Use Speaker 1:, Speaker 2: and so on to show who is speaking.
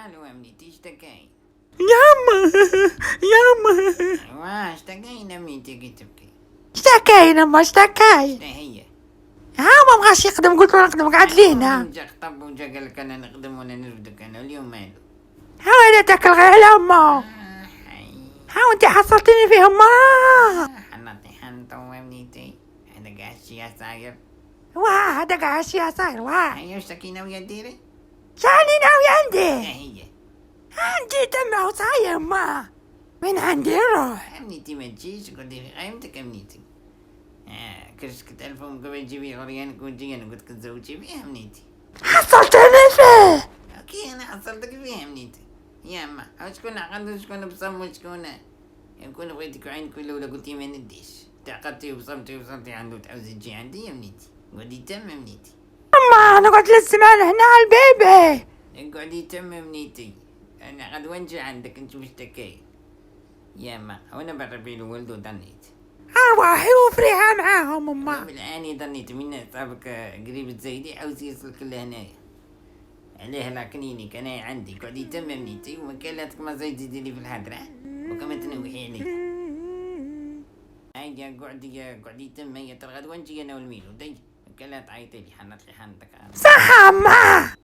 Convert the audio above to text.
Speaker 1: الو امنيتي اشتكاين؟
Speaker 2: ياما ياما
Speaker 1: ايوا اشتكاين امنيتي كي تبكي؟
Speaker 2: اشتكاين اما اشتكاين.
Speaker 1: شتا هي؟
Speaker 2: ها ما بغاش يخدم، قلت له نخدم قعد لينا.
Speaker 1: جا خطب وجا قالك انا نخدم وانا نرفدك انا اليوم مالو.
Speaker 2: ها انا تاكل غير على اما.
Speaker 1: حي.
Speaker 2: ها وانت حصلتيني فيه ما.
Speaker 1: حنطي حنطو امنيتي، هذا قاع الشي صاير.
Speaker 2: واه هذا قاع شي صاير واه.
Speaker 1: هيا اشتكينا ويا ديري؟
Speaker 2: شاني ناوي
Speaker 1: شتا
Speaker 2: عندي.
Speaker 1: هي؟
Speaker 2: عندي دمه صاير ما. وين عندي نروح؟
Speaker 1: امنيتي ما تجيش قولي في قايمتك امنيتي. كرشك تلفون قبل تجيبي غريانك وتجي انا قلت تزوجي فيه امنيتي.
Speaker 2: حصلتني فيه.
Speaker 1: اوكي انا حصلتك فيه امنيتي. يا اما او شكون عقل وشكون بصم وشكون يكون بغيتك وعينك ولا قلتي ما نديش تعقدتي وبصمتي وصلتي عنده تعوزي تجي عندي يا امنيتي. قعدي تم امنيتي.
Speaker 2: اما انا قلت للزمان هنا على البيبي.
Speaker 1: قعدي تم امنيتي. انا قد وين عندك انت مشتكي. يا اما وانا بربي له ولد ودنيت.
Speaker 2: ارواحي وفريها معاهم اما.
Speaker 1: بالعاني ظنيت من صابك قريب تزيدي عاوز يوصلك لهنايا عليه لاكنيني انا عندي قعدي تم امنيتي وكالاتك ما زايد تزيدي في الهدرة وكما تنوحي علي. هاي قعدي تم هي ترغد وانجي انا والميلو دي وكالات عيطي لي حنط لي حنطك
Speaker 2: صح اما.